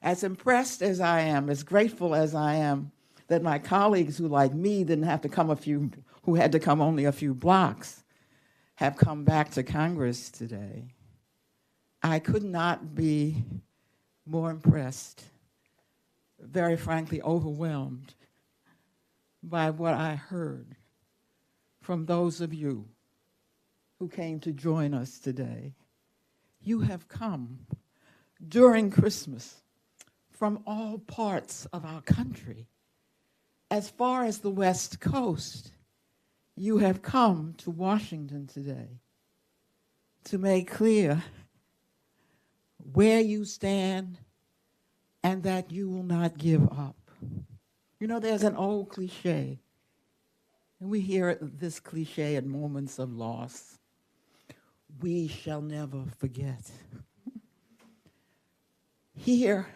As impressed as I am, as grateful as I am that my colleagues who, like me, who had to come only a few blocks, have come back to Congress today, I could not be more impressed, very frankly overwhelmed by what I heard from those of you who came to join us today. You have come during Christmas from all parts of our country. As far as the West Coast, you have come to Washington today to make clear where you stand and that you will not give up. You know, there's an old cliche, and we hear this cliche at moments of loss. We shall never forget. Here,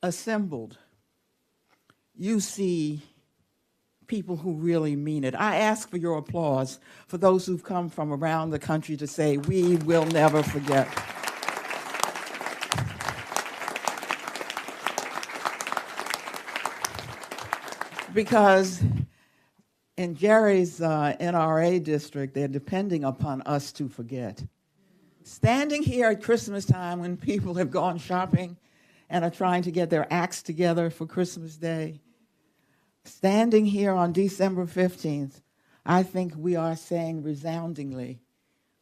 assembled, you see people who really mean it. I ask for your applause for those who've come from around the country to say, we will never forget. Because in Jerry's NRA district, they're depending upon us to forget. Standing here at Christmas time when people have gone shopping and are trying to get their acts together for Christmas Day, standing here on December 15th, I think we are saying resoundingly,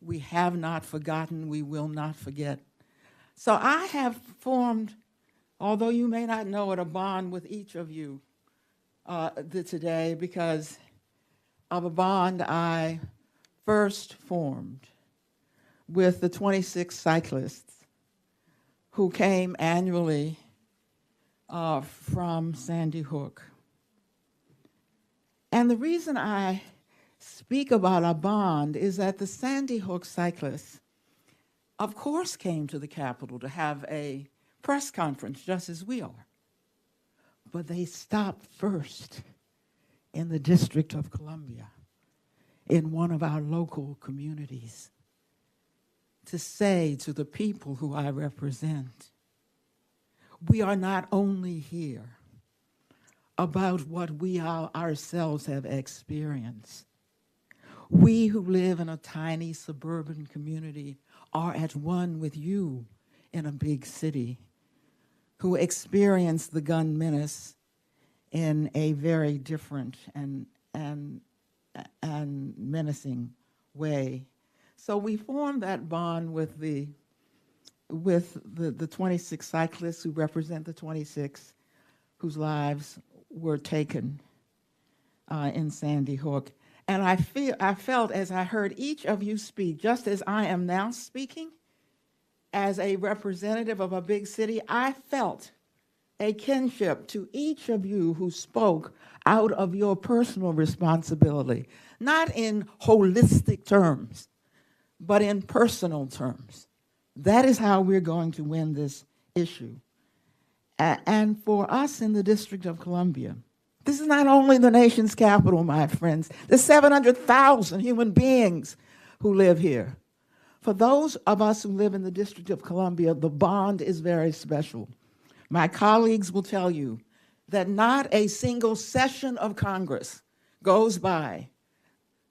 we have not forgotten, we will not forget. So I have formed, although you may not know it, a bond with each of you today because of a bond I first formed with the 26 cyclists who came annually from Sandy Hook. And the reason I speak about a bond is that the Sandy Hook cyclists, of course, came to the Capitol to have a press conference, just as we are. But they stopped first in the District of Columbia, in one of our local communities, to say to the people who I represent, we are not only here about what we ourselves have experienced. We who live in a tiny suburban community are at one with you in a big city who experience the gun menace in a very different and menacing way. So we formed that bond with the 26 cyclists who represent the 26 whose lives were taken in Sandy Hook. And I felt as I heard each of you speak, just as I am now speaking, as a representative of a big city, I felt a kinship to each of you who spoke out of your personal responsibility, not in holistic terms, but in personal terms. That is how we're going to win this issue. And for us in the District of Columbia, this is not only the nation's capital, my friends. There's 700,000 human beings who live here. For those of us who live in the District of Columbia, the bond is very special. My colleagues will tell you that not a single session of Congress goes by,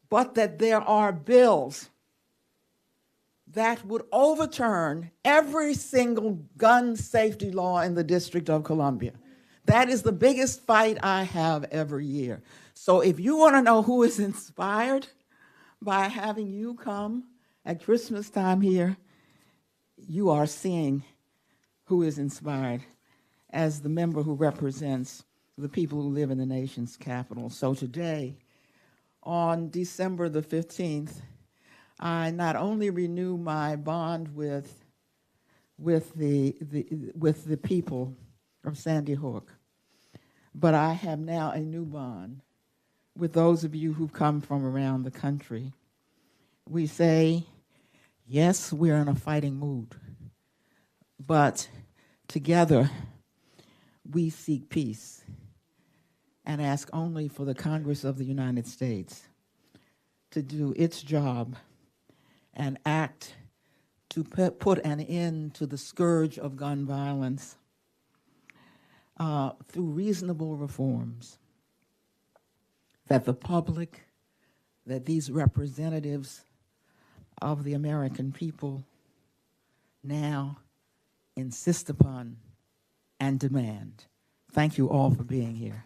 but that there are bills that would overturn every single gun safety law in the District of Columbia. That is the biggest fight I have every year. So if you want to know who is inspired by having you come at Christmas time here, you are seeing who is inspired as the member who represents the people who live in the nation's capital. So today, on December the 15th, I not only renew my bond with the people of Sandy Hook, but I have now a new bond with those of you who've come from around the country. We say, yes, we're in a fighting mood, but together we seek peace and ask only for the Congress of the United States to do its job and act to put an end to the scourge of gun violence through reasonable reforms that the public, that these representatives of the American people now insist upon and demand. Thank you all for being here.